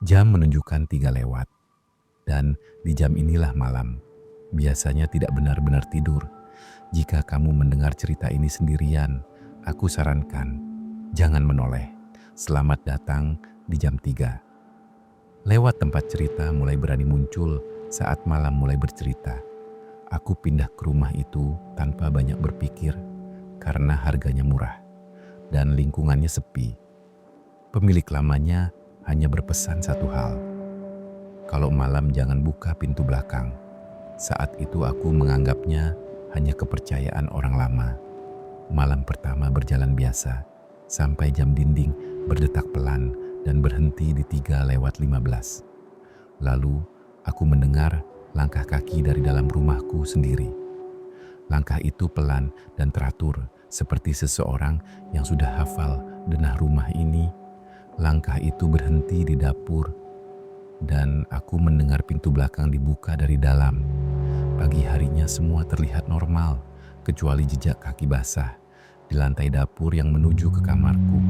Jam menunjukkan 3 lewat, dan di jam inilah malam biasanya tidak benar-benar tidur. Jika kamu mendengar cerita ini sendirian, aku sarankan jangan menoleh. Selamat datang di jam 3. Lewat tempat cerita mulai berani muncul saat malam mulai bercerita. Aku pindah ke rumah itu tanpa banyak berpikir karena harganya murah dan lingkungannya sepi. Pemilik lamanya hanya berpesan satu hal, kalau malam jangan buka pintu belakang. Saat itu aku menganggapnya hanya kepercayaan orang lama. Malam pertama berjalan biasa, sampai jam dinding berdetak pelan dan berhenti di 3:15. Lalu aku mendengar langkah kaki dari dalam rumahku sendiri. Langkah itu pelan dan teratur, seperti seseorang yang sudah hafal denah rumah ini. Langkah itu berhenti di dapur, dan aku mendengar pintu belakang dibuka dari dalam. Pagi harinya semua terlihat normal, kecuali jejak kaki basah di lantai dapur yang menuju ke kamarku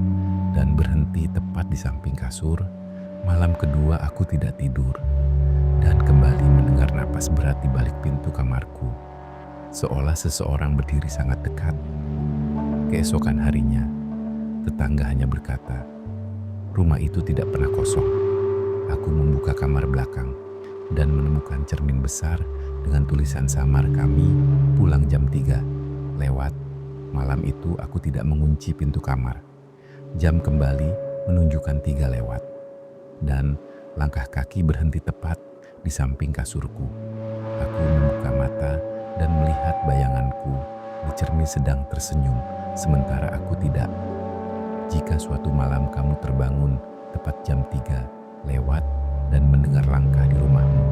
dan berhenti tepat di samping kasur. Malam kedua aku tidak tidur dan kembali mendengar napas berat di balik pintu kamarku, seolah seseorang berdiri sangat dekat. Keesokan harinya, tetangga hanya berkata, rumah itu tidak pernah kosong. Aku membuka kamar belakang dan menemukan cermin besar dengan tulisan samar, kami pulang jam 3 lewat. Malam itu aku tidak mengunci pintu kamar. Jam kembali menunjukkan 3 lewat. Dan langkah kaki berhenti tepat di samping kasurku. Aku membuka mata dan melihat bayanganku di cermin sedang tersenyum, sementara aku tidak. Jika suatu malam kamu terbangun tepat jam 3 lewat dan mendengar langkah di rumahmu,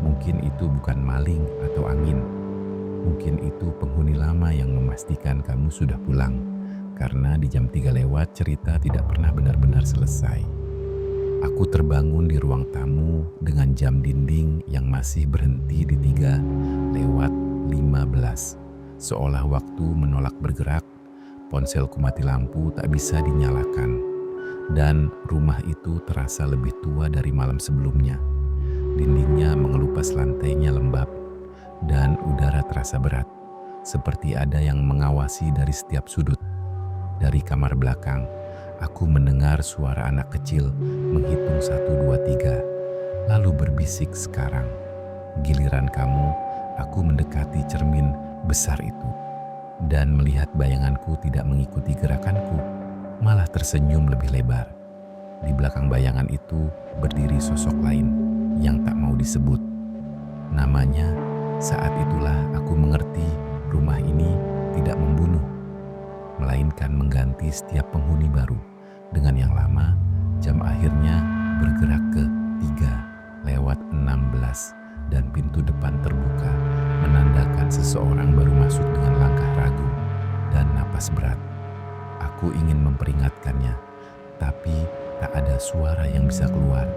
mungkin itu bukan maling atau angin. Mungkin itu penghuni lama yang memastikan kamu sudah pulang. Karena di jam 3 lewat cerita tidak pernah benar-benar selesai. Aku terbangun di ruang tamu dengan jam dinding yang masih berhenti di 3:15. Seolah waktu menolak bergerak. Ponselku mati lampu, tak bisa dinyalakan. Dan rumah itu terasa lebih tua dari malam sebelumnya. Dindingnya mengelupas, lantainya lembab, dan udara terasa berat, seperti ada yang mengawasi dari setiap sudut. Dari kamar belakang, aku mendengar suara anak kecil menghitung 1, 2, 3, lalu berbisik, sekarang giliran kamu. Aku mendekati cermin besar itu dan melihat bayanganku tidak mengikuti gerakanku, malah tersenyum lebih lebar. Di belakang bayangan itu berdiri sosok lain yang tak mau disebut namanya. Saat itulah aku mengerti rumah ini tidak membunuh, melainkan mengganti setiap penghuni baru. Dengan yang lama, jam akhirnya bergerak ke 3:16 dan pintu depan terbuka, menandakan seseorang baru masuk dengan langkah ragu dan napas berat. Aku ingin memperingatkannya, tapi tak ada suara yang bisa keluar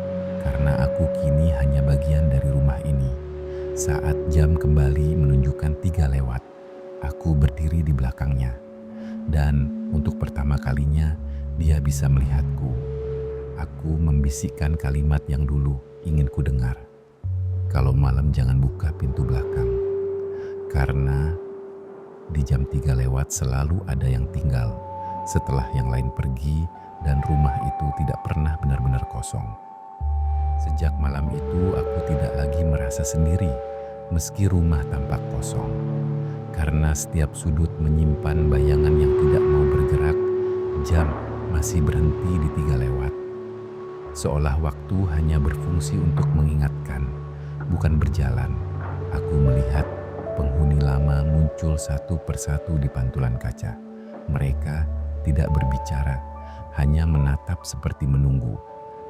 karena aku kini hanya bagian dari rumah ini. Saat jam kembali menunjukkan 3 lewat, aku berdiri di belakangnya. Dan untuk pertama kalinya dia bisa melihatku. Aku membisikkan kalimat yang dulu ingin ku dengar. Kalau malam jangan buka pintu belakang. Karena di jam 3 lewat selalu ada yang tinggal setelah yang lain pergi, dan rumah itu tidak pernah benar-benar kosong. Sejak malam itu aku tidak lagi merasa sendiri meski rumah tampak kosong. Karena setiap sudut menyimpan bayangan yang tidak mau bergerak. Jam masih berhenti di 3 lewat. Seolah waktu hanya berfungsi untuk mengingatkan, bukan berjalan. Aku melihat penghuni lama muncul satu persatu di pantulan kaca. Mereka tidak berbicara, hanya menatap seperti menunggu.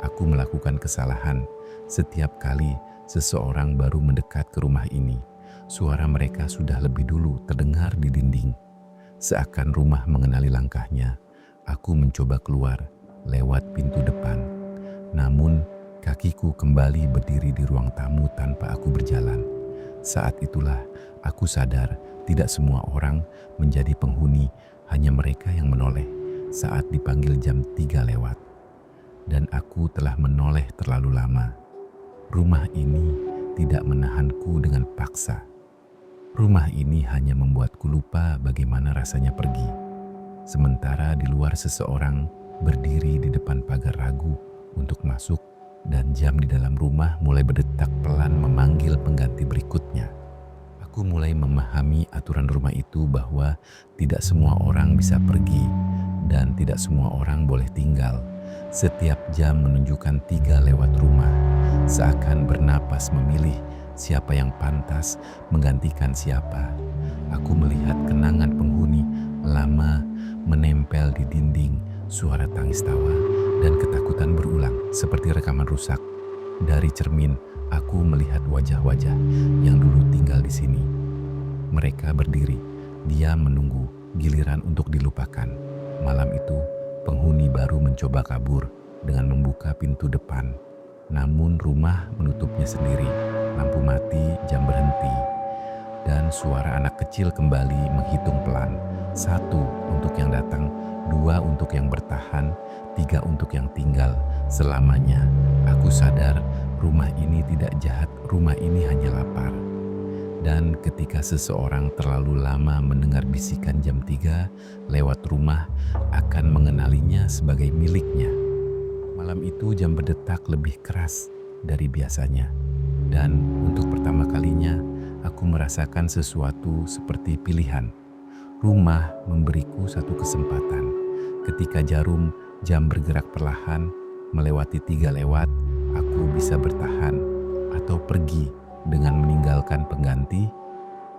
Aku melakukan kesalahan setiap kali seseorang baru mendekat ke rumah ini. Suara mereka sudah lebih dulu terdengar di dinding. Seakan rumah mengenali langkahnya, aku mencoba keluar lewat pintu depan. Namun, kakiku kembali berdiri di ruang tamu tanpa aku berjalan. Saat itulah aku sadar tidak semua orang menjadi penghuni, hanya mereka yang menoleh saat dipanggil jam 3 lewat. dan aku telah menoleh terlalu lama. Rumah ini tidak menahanku dengan paksa. Rumah ini hanya membuatku lupa bagaimana rasanya pergi. Sementara di luar seseorang berdiri di depan pagar ragu untuk masuk, dan jam di dalam rumah mulai berdetak pelan memanggil pengganti berikutnya. Aku mulai memahami aturan rumah itu bahwa tidak semua orang bisa pergi dan tidak semua orang boleh tinggal. Setiap jam menunjukkan 3 lewat rumah, seakan bernapas memilih siapa yang pantas menggantikan siapa. Aku melihat kenangan penghuni lama menempel di dinding, suara tangis tawa dan ketakutan berulang seperti rekaman rusak. Dari cermin, aku melihat wajah-wajah yang dulu tinggal di sini. Mereka berdiri, diam menunggu giliran untuk dilupakan. Malam itu, penghuni baru mencoba kabur dengan membuka pintu depan. Namun rumah menutupnya sendiri. Lampu mati, jam berhenti, dan suara anak kecil kembali menghitung pelan. 1 untuk yang datang, 2 untuk yang bertahan, 3 untuk yang tinggal selamanya. Aku sadar rumah ini tidak jahat, rumah ini hanya lapar. Dan ketika seseorang terlalu lama mendengar bisikan jam 3 lewat rumah, akan mengenalinya sebagai miliknya. Malam itu jam berdetak lebih keras dari biasanya. Dan untuk pertama kalinya, aku merasakan sesuatu seperti pilihan. Rumah memberiku satu kesempatan. Ketika jarum jam bergerak perlahan, melewati 3 lewat, aku bisa bertahan atau pergi dengan meninggalkan pengganti.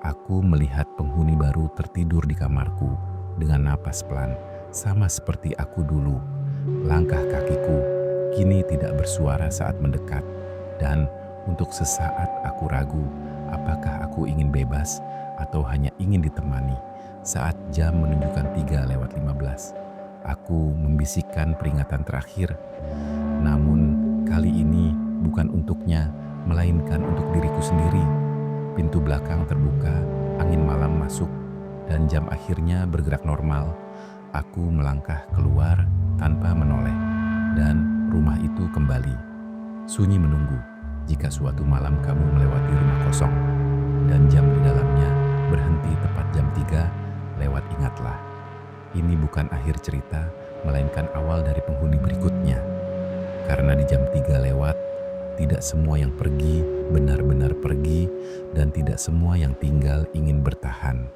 Aku melihat penghuni baru tertidur di kamarku dengan napas pelan, sama seperti aku dulu. Langkah kakiku kini tidak bersuara saat mendekat, dan untuk sesaat aku ragu apakah aku ingin bebas atau hanya ingin ditemani. Saat jam menunjukkan 3 lewat 15, aku membisikkan peringatan terakhir. Namun kali ini bukan untuknya, melainkan untuk diriku sendiri. Pintu belakang terbuka, angin malam masuk, dan jam akhirnya bergerak normal. Aku melangkah keluar tanpa menoleh, dan rumah itu kembali sunyi menunggu. Jika suatu malam kamu melewati rumah kosong dan jam di dalamnya berhenti tepat jam 3 lewat, ingatlah, ini bukan akhir cerita, melainkan awal dari penghuni berikutnya. Karena di jam 3 lewat, tidak semua yang pergi benar-benar pergi, dan tidak semua yang tinggal ingin bertahan.